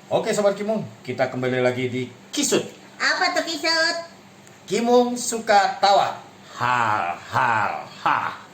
Oke Sobat Kimung, kita kembali lagi di Kisut. Apa tuh Kisut? Kimung suka tawa. Har, har, ha.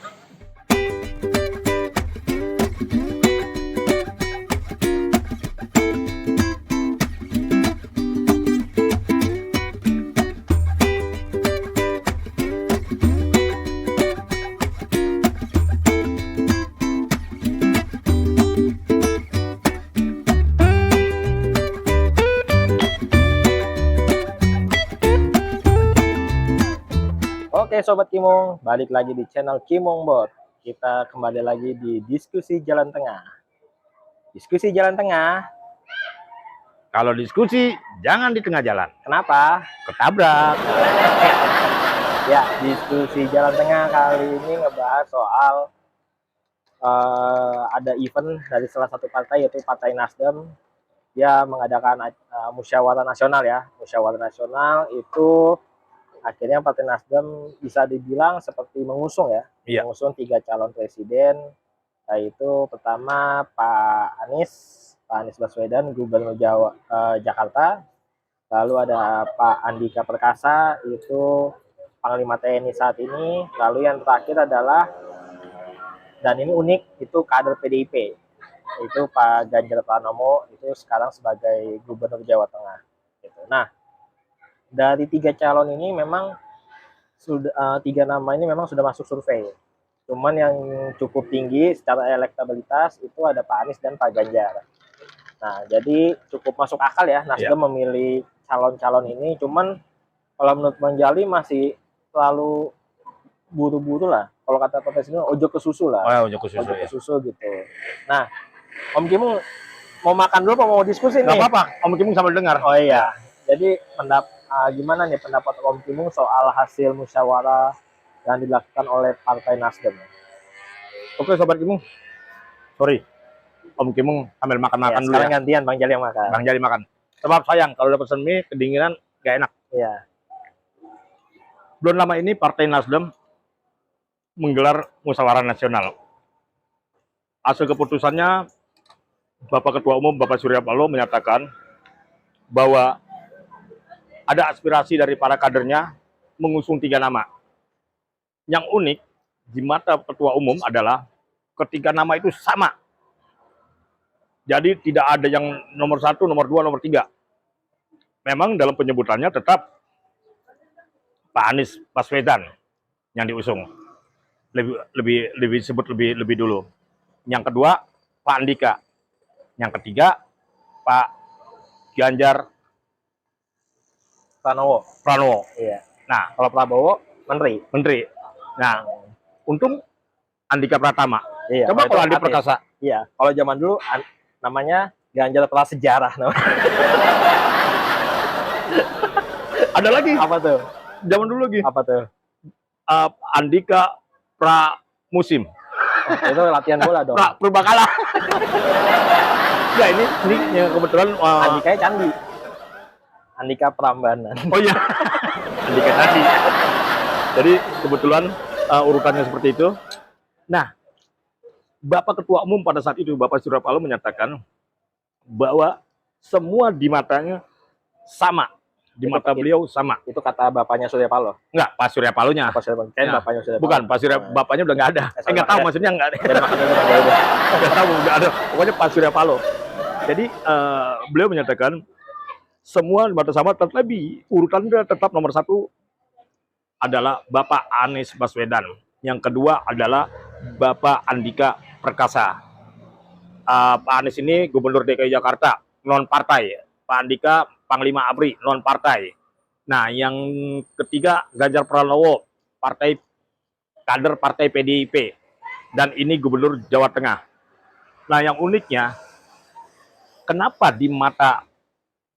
Oke Sobat Kimung, balik lagi di channel Kimung Bot. Kita kembali lagi di diskusi jalan tengah. Diskusi jalan tengah, Kalau diskusi, jangan di tengah jalan. kenapa? Ketabrak. Ya, diskusi jalan tengah kali ini ngebahas soal ada event dari salah satu partai, yaitu Partai Nasdem. Dia mengadakan musyawarah nasional ya. Musyawarah nasional itu akhirnya Partai Nasdem bisa dibilang seperti mengusung ya, Iya. mengusung 3 calon presiden, yaitu pertama Pak Anies Baswedan, Gubernur Jakarta, lalu ada Pak Andika Perkasa, itu Panglima TNI saat ini, lalu yang terakhir adalah, dan ini unik, itu kader PDIP, itu Pak Ganjar Pranowo, itu sekarang sebagai Gubernur Jawa Tengah. Gitu. Nah, dari 3 calon ini memang sudah 3 nama ini memang sudah masuk survei. Cuman yang cukup tinggi secara elektabilitas itu ada Pak Anies dan Pak Ganjar. Nah, jadi cukup masuk akal ya Nasdem memilih calon-calon ini. Cuman kalau menurut Bang Jali masih terlalu buru-buru lah. Kalau kata Pak Presiden, ojo ke susu lah. Oh ya, unjuk khusus Ojo ke ya. susu gitu. Nah, Om Kimung mau makan dulu apa mau diskusi Gak nih? apa-apa, Om Kimung sambil dengar. Oh iya. Jadi gimana nih pendapat Om Kimung soal hasil musyawarah yang dilakukan oleh Partai Nasdem? Oke Sobat Kimung. Sorry, Om Kimung sambil makan-makan dulu Sekarang ya. gantian Bang Jali yang makan. Bang Jali makan. Sebab sayang, kalau udah pesen mie, kedinginan gak enak. Iya. Belum lama ini Partai Nasdem menggelar musyawarah nasional. Hasil keputusannya, Bapak Ketua Umum Bapak Surya Paloh menyatakan bahwa ada aspirasi dari para kadernya mengusung 3 nama. Yang unik di mata Ketua Umum adalah ketiga nama itu sama. Jadi tidak ada yang nomor 1, nomor 2, nomor 3. Memang dalam penyebutannya tetap Pak Anies Baswedan yang diusung. Lebih disebut lebih dulu. Yang kedua Pak Andika. Yang ketiga Pak Ganjar Pranowo. Iya. Nah, Kalau Prabowo menteri. Nah, untung Andika Pratama. Iya. Coba kalau itu Andi artis. Perkasa. Iya. Kalau zaman dulu namanya Ganjar Prasejarah namanya. Ada lagi. Apa tuh? Zaman dulu lagi. Apa tuh? Andika Pramusim. Itu latihan bola dong. Purbakala. Ya ini yang kebetulan Andikanya Candi. Andika Prambanan. oh iya. Andika tadi. Jadi kebetulan urutannya seperti itu. Nah, Bapak Ketua Umum pada saat itu Bapak Surya Paloh menyatakan bahwa semua di matanya sama. Di mata beliau sama. Itu kata bapaknya Surya Paloh. Enggak, Pak Surya Palohnya. Apa Surya Paloh? Kan Ya. bapaknya Surya Paloh. Bukan, Pak Surya bapaknya udah nggak ada. Nggak tahu maksudnya nggak ada. Dan makan dulu Bang Jali. Nggak tahu, nggak ada. Pokoknya Pak Surya Paloh. Jadi beliau menyatakan semua di mata sama, terlebih urutannya tetap nomor 1 adalah Bapak Anies Baswedan. Yang kedua adalah Bapak Andika Perkasa. Pak Anies ini Gubernur DKI Jakarta, non partai. Pak Andika Panglima ABRI, non partai. Nah, yang ketiga Ganjar Pranowo, kader partai PDIP. Dan ini Gubernur Jawa Tengah. Nah, yang uniknya, kenapa di mata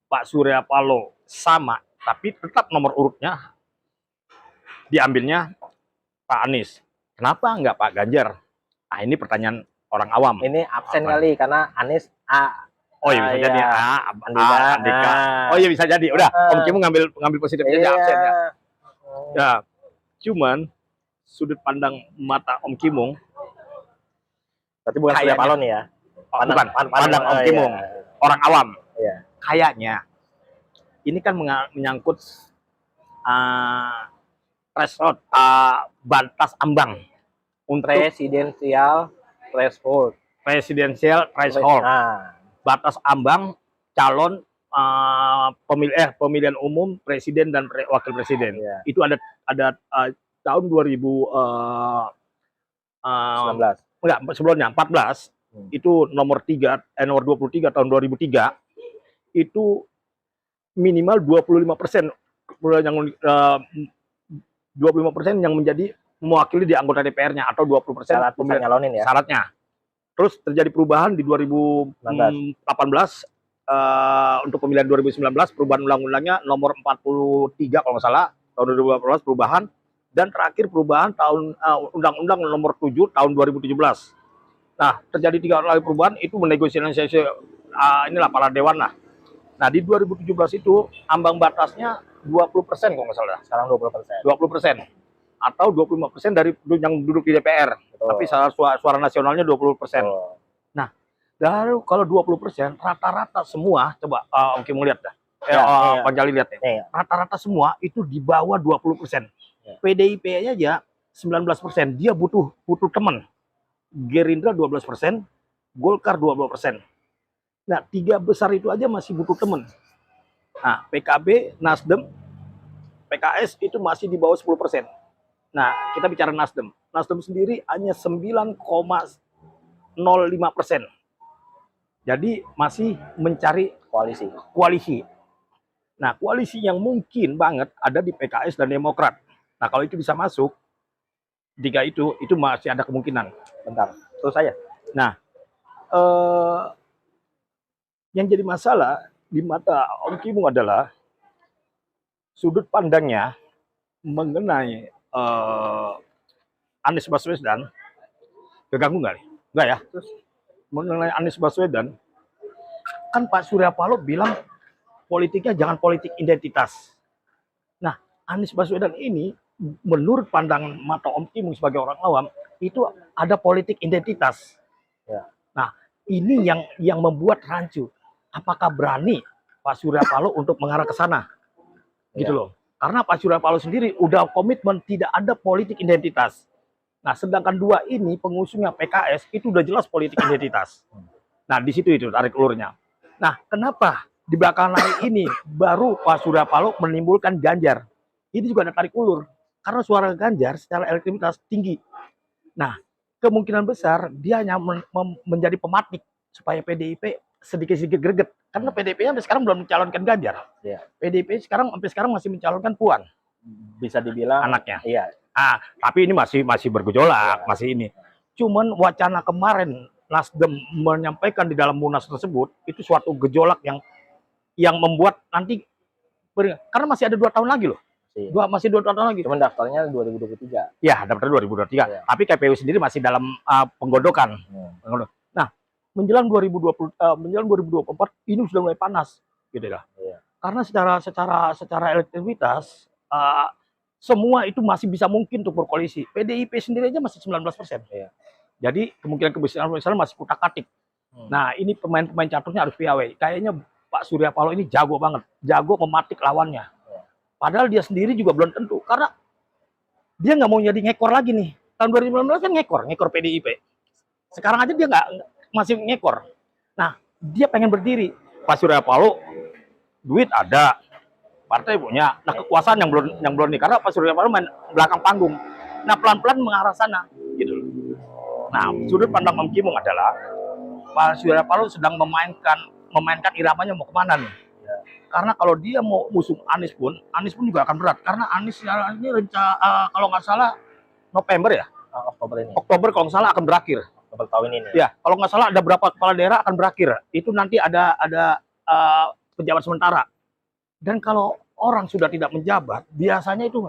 Pak Surya Paloh sama, tapi tetap nomor urutnya diambilnya Pak Anies. Kenapa enggak Pak Ganjar? Nah, ini pertanyaan orang awam. Ini absen kali karena Anies Oh iya bisa jadi Andika. Oh iya bisa jadi. Udah, Om Kimung ngambil positif aja absen ya. Ya, cuman sudut pandang mata Om Kimung. Berarti bukan Surya Paloh nih ya. Bukan, pandang Om Kimung. Iya. Orang awam. Iya. kayaknya ini kan menyangkut threshold, batas ambang untuk Presidensial threshold. presidensial threshold, Nah, batas ambang calon pemilihan umum presiden dan wakil presiden. iya. Itu ada tahun 19. enggak, sebelumnya 14 itu nomor 23 tahun 2003 itu minimal 25% yang 25% yang menjadi mewakili di anggota DPR-nya atau 20% Syarat bisa nyalonin ya. syaratnya. Terus terjadi perubahan di 2018 untuk pemilihan 2019, perubahan undang-undangnya nomor 43 kalau nggak salah tahun 2018 perubahan, dan terakhir perubahan tahun undang-undang nomor 7 tahun 2017. Nah, terjadi 3 kali perubahan itu menegosiasi inilah para dewan lah. Nah, di 2017 itu ambang batasnya 20% kalau nggak salah. Sekarang 20%. 20% atau 25% dari yang duduk di DPR. Betul. Tapi suara nasionalnya 20%. Betul. Nah, dari kalau 20% rata-rata semua, coba Om Kim lihat dah. Ya, Pak Jali lihat ya. Nih, Rata-rata semua itu di bawah 20%. Ya. PDIP-nya aja 19%. Dia butuh teman. Gerindra 12%, Golkar 20%. Nah, 3 besar itu aja masih butuh teman. Nah, PKB, Nasdem, PKS itu masih di bawah 10%. Nah, kita bicara Nasdem. Nasdem sendiri hanya 9,05%. Jadi masih mencari koalisi. Nah, koalisi yang mungkin banget ada di PKS dan Demokrat. Nah, kalau itu bisa masuk, 3 itu masih ada kemungkinan. bentar. Terus aja. Nah, yang jadi masalah di mata Om Kimung adalah sudut pandangnya mengenai Anies Baswedan. Keganggu nggak nih? Nggak ya? Terus mengenai Anies Baswedan, kan Pak Surya Paloh bilang politiknya jangan politik identitas. Nah, Anies Baswedan ini menurut pandangan mata Om Kimung sebagai orang awam itu ada politik identitas. Ya. Nah, ini yang membuat rancu. Apakah berani Pak Surya Paloh untuk mengarah ke sana? Gitu loh. Karena Pak Surya Paloh sendiri udah komitmen tidak ada politik identitas. Nah, sedangkan 2 ini pengusungnya PKS itu udah jelas politik identitas. Nah, di situ itu tarik ulurnya. Nah, kenapa di belakang hari ini baru Pak Surya Paloh menimbulkan Ganjar? Ini juga ada tarik ulur. Karena suara Ganjar secara elektabilitas tinggi. Nah, kemungkinan besar dia hanya menjadi pematik supaya PDIP sedikit-sedikit greget. Karena PDIP-nya sampai sekarang belum mencalonkan Ganjar. Ya. PDIP sampai sekarang masih mencalonkan Puan, Bisa dibilang anaknya. Iya. Tapi ini masih bergejolak, masih ini. Cuman wacana kemarin Nasdem menyampaikan di dalam Munas tersebut itu suatu gejolak yang membuat nanti karena masih ada 2 tahun lagi loh. Masih 2 tahun lagi. Cuman daftarnya 2023. Ya, daftar 2023. Ya. Tapi KPU sendiri masih dalam penggodokan. Nah, menjelang 2024 ini sudah mulai panas, gitu ya. Ya. Karena secara elektabilitas semua itu masih bisa mungkin untuk berkoalisi. PDIP sendiri aja masih 19%. Ya. Jadi kemungkinan kebesaran masih kutak-katik. Nah, ini pemain-pemain caturnya harus piawai. Kayaknya Pak Surya Paloh ini jago banget, jago mematik lawannya. Padahal dia sendiri juga belum tentu, karena dia nggak mau jadi ngekor lagi nih. Tahun 2019 kan ngekor PDIP. Sekarang aja dia masih ngekor. Nah, dia pengen berdiri. Pak Surya Paloh duit ada, partai punya. Nah, kekuasaan yang belum nih, karena Pak Surya Paloh main belakang panggung. Nah, pelan-pelan mengarah sana, gitu. Nah, sudut pandang Om Kimung adalah Pak Surya Paloh sedang memainkan iramanya mau kemana nih? Karena kalau dia mau musuh Anies pun juga akan berat. Karena Anies ini rencana kalau nggak salah November ya, Oktober kalau nggak salah akan berakhir. Oktober tahun ini. Ya, kalau nggak salah ada berapa kepala daerah akan berakhir. Itu nanti ada pejabat sementara. Dan kalau orang sudah tidak menjabat, biasanya itu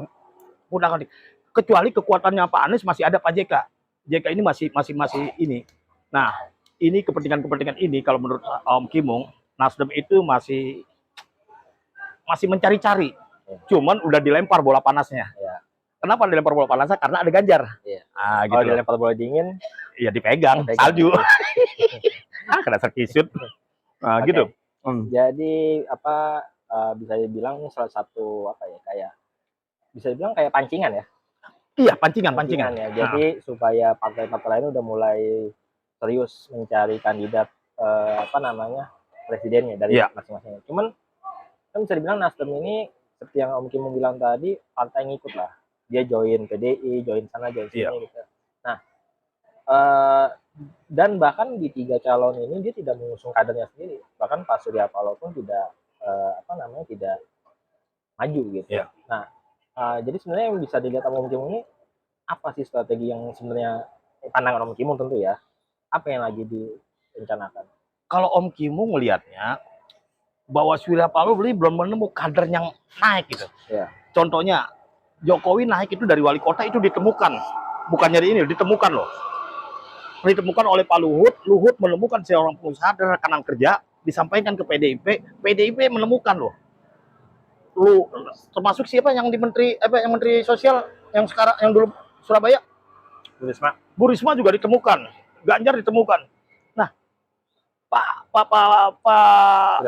mudah kali. Kecuali kekuatannya Pak Anies masih ada Pak JK. JK ini masih ini. Nah, ini kepentingan ini kalau menurut Om Kimung, Nasdem itu masih mencari-cari. Cuman udah dilempar bola panasnya. Ya. Kenapa dilempar bola panasnya? Karena ada Ganjar. Ya. Gitu. Kalau dilempar bola dingin, ya dipegang. Salju. Kena serkisut. Nah, gitu. Jadi apa bisa dibilang ini salah satu apa ya, kayak bisa dibilang kayak pancingan ya. Iya, pancingan. Ya. Jadi supaya partai-partai lain udah mulai serius mencari kandidat apa namanya presidennya dari Iya. masing-masing. Cuman kan bisa dibilang Nasdem ini seperti yang Om Kim bilang tadi, partai ngikut lah. Dia join PDI, join sana, join sini Iya. gitu. Nah, dan bahkan di 3 calon ini dia tidak mengusung kadernya sendiri. Bahkan Pak Surya Paloh pun tidak apa namanya tidak maju gitu. Iya. Nah, jadi sebenarnya yang bisa dilihat sama Om Kim ini apa sih strategi yang sebenarnya pandangan Om Kim tentu ya, apa yang lagi direncanakan? Kalau Om Kimu ngelihatnya bahwa Surya Paloh belum menemukan kader yang naik gitu. Ya. Contohnya Jokowi naik itu dari wali kota itu ditemukan, bukan dari ini, ditemukan loh. Ditemukan oleh Pak Luhut, Luhut menemukan seorang pengusaha dan rekanan kerja, disampaikan ke PDIP, PDIP menemukan loh. Lu termasuk siapa yang di menteri yang menteri sosial yang sekarang yang dulu Surabaya? Bu Risma juga ditemukan, Ganjar ditemukan. Nah, Pak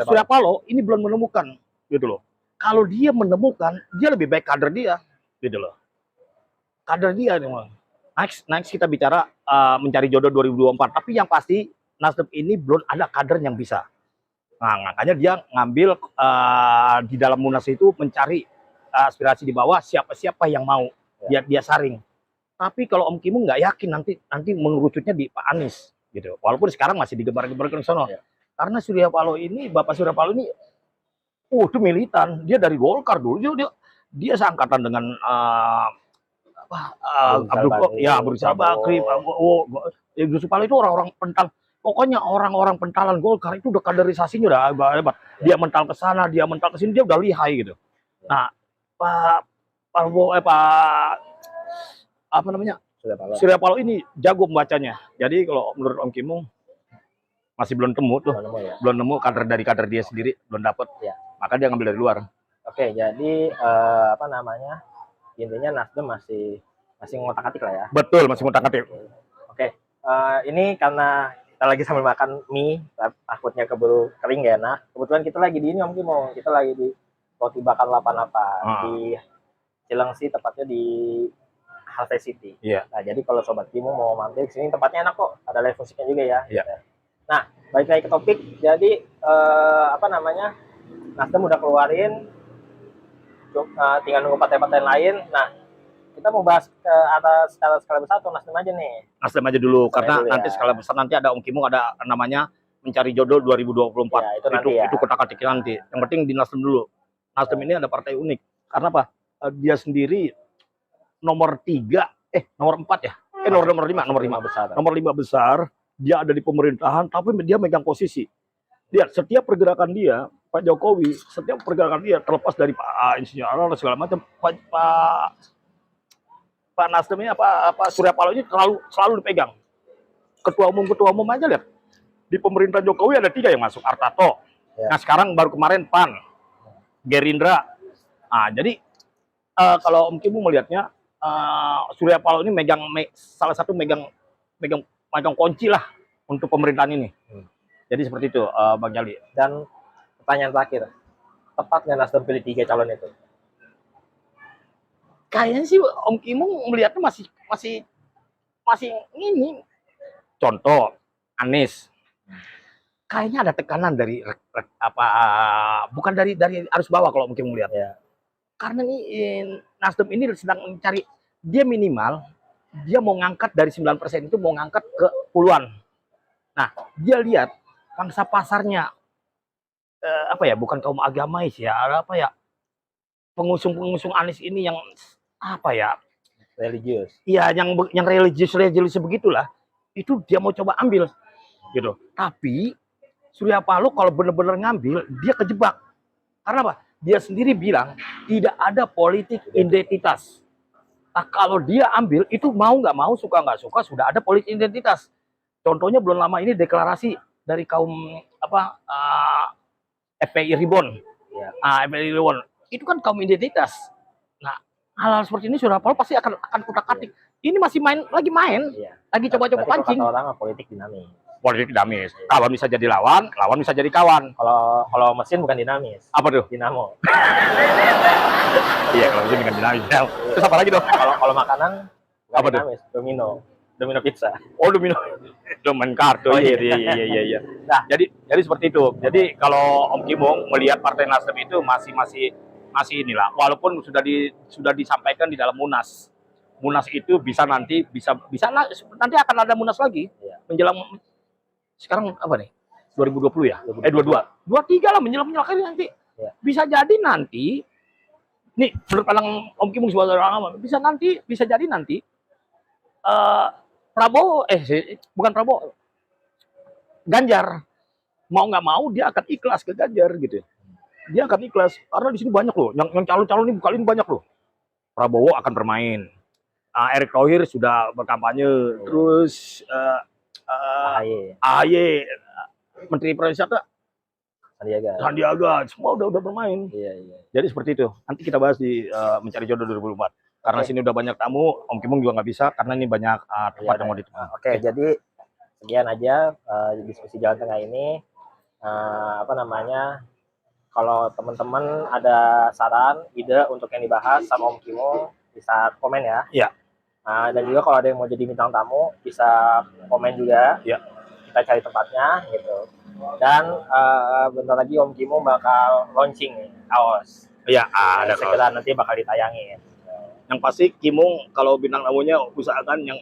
Surya Paloh ini belum menemukan gitu loh. Kalau dia menemukan, dia lebih baik kader dia gitu loh. Kader dia nih, next kita bicara mencari jodoh 2024, tapi yang pasti Nasdem ini belum ada kader yang bisa. Nah, makanya dia ngambil di dalam Munas itu mencari aspirasi di bawah siapa yang mau dia saring. Tapi kalau Om Kimu nggak yakin nanti mengerucutnya di Pak Anies gitu. Walaupun sekarang masih digembar-gembarkan di sana. Karena Surya Paloh ini, Bapak Surya Paloh ini itu militan. Dia dari Golkar dulu. Dia seangkatan dengan Abu Rizal Bakri, Yusuf Kala itu orang-orang pental. Pokoknya orang-orang pentalan Golkar itu udah kaderisasinya udah hebat. Dia mental ke sana, dia mental ke sini, dia udah lihai gitu. Nah, Surya Paloh ini jago membacanya. Jadi kalau menurut Om Kimu masih belum temu tuh, belum nemu kader dari kader dia sendiri, belum dapat. Maka dia ngambil dari luar. Oke, jadi apa namanya? Intinya Nasdem masih ngotak-atik lah ya. Betul, masih ngotak-atik. Oke, ini karena kita lagi sambil makan mie, takutnya keburu kering gak enak. Kebetulan kita lagi di ini Om Kim, kita lagi di Roti Bakar 88 di Cilengsi, tepatnya di Halte City. Nah, jadi kalau Sobat Kimu mau mampir ke sini, tempatnya enak kok, ada live musiknya juga ya. Nah, balik lagi ke topik. Jadi apa namanya? Nasdem udah keluarin, tinggal nunggu partai-partai lain. Nah, kita mau bahas ke atas skala besar atau Nasdem aja nih? Nasdem aja dulu, karena nanti skala besar nanti ada Om Kimu, ada namanya mencari jodoh 2024. Itu kotak-katik nanti. Yang penting di Nasdem dulu. Nasdem ini ada partai unik. Karena apa? Dia sendiri nomor 4 ya. Nomor 5 besar. Dia ada di pemerintahan, tapi dia megang posisi. Lihat, setiap pergerakan dia, Pak Jokowi, setiap pergerakan dia terlepas dari Pak Insinyur segala macam, Pak Nasdem ini Pak Surya Paloh ini selalu dipegang. Ketua umum aja lihat. Di pemerintahan Jokowi ada 3 yang masuk, Artato. Nah, sekarang baru kemarin PAN, Gerindra. Nah, jadi kalau Om Kimu melihatnya Surya Paloh ini salah satu megang kunci lah untuk pemerintahan ini. Jadi seperti itu, Bang Jali. Dan pertanyaan terakhir, tepat nggak Nasdem pilih 3 calon itu? Kayaknya sih Om Kimu melihatnya masih ini. Contoh Anies. Kayaknya ada tekanan dari bukan dari arus bawah kalau mungkin melihat. Karena ini Nasdem ini sedang mencari, dia minimal dia mau ngangkat dari 9% itu mau ngangkat ke puluhan. Nah, dia lihat pangsa pasarnya bukan kaum agamais ya, pengusung Anies ini yang religius. Iya, yang religius begitulah. Itu dia mau coba ambil gitu. Tapi Surya Paloh kalau benar-benar ngambil, dia kejebak. Karena apa? Dia sendiri bilang tidak ada politik identitas. Nah, kalau dia ambil itu mau nggak mau, suka nggak suka, sudah ada politik identitas. Contohnya belum lama ini deklarasi dari kaum FPI Reborn. FPI Reborn itu kan kaum identitas. Nah, hal-hal seperti ini Surya Paloh pasti akan kutak-katik. Ini masih lagi main, lagi coba-coba pancing. Kata orang politik dinamis. politik dinamis. Kawan bisa jadi lawan bisa jadi kawan. Kalau mesin bukan dinamis, Apa tuh? dinamo. Iya, kalau mesin dengan dinamis. Terus apa lagi dong? Kalau makanan bukan Apa tuh? dinamis, domino pizza. Oh, domino. Domain kartu. Oh, Iya, iya. iya. Nah, Jadi seperti itu. Jadi kalau Om Kimong melihat Partai Nasdem itu masih inilah, walaupun sudah disampaikan di dalam Munas. Munas itu bisa nanti nanti akan ada Munas lagi Iya. menjelang sekarang apa nih? 2020 ya? 22. 23 lah menjelang akhir nanti. Iya. Bisa jadi nanti nih menurut pandang Om Kimong sebagai orang awam, bisa jadi nanti Prabowo bukan Prabowo, Ganjar mau nggak mau dia akan ikhlas ke Ganjar gitu. Dia akan ikhlas karena di sini banyak loh, yang calon-calon ini kali ini banyak loh. Prabowo akan bermain, Erick Thohir sudah berkampanye, terus AHY, Menteri Pariwisata Sandiaga, semua udah bermain. Iya. Jadi seperti itu. Nanti kita bahas di Mencari Jodoh 2024. Karena Oke. sini udah banyak tamu, Om Kimong juga nggak bisa karena ini banyak tempat yang mau ditemukan. Oke, jadi sekian aja diskusi Jalan Tengah ini. Kalau teman-teman ada saran, ide untuk yang dibahas sama Om Kimong, bisa komen ya. Iya. Dan juga kalau ada yang mau jadi bintang tamu, bisa komen juga. Iya. Kita cari tempatnya gitu. Dan bentar lagi Om Kimong bakal launching kaos. Iya, ada kalau. Segera nanti bakal ditayangin. Yang pasti Kimong kalau bintang tamunya usahakan yang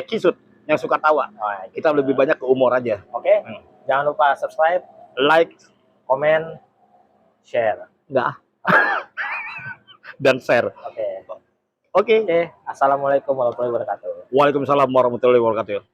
kisut, yang suka tawa. Kita lebih banyak ke humor aja. Oke. Jangan lupa subscribe, Like, komen, share. enggak. Dan share. Oke. Oke. Assalamualaikum warahmatullahi wabarakatuh. Waalaikumsalam warahmatullahi wabarakatuh.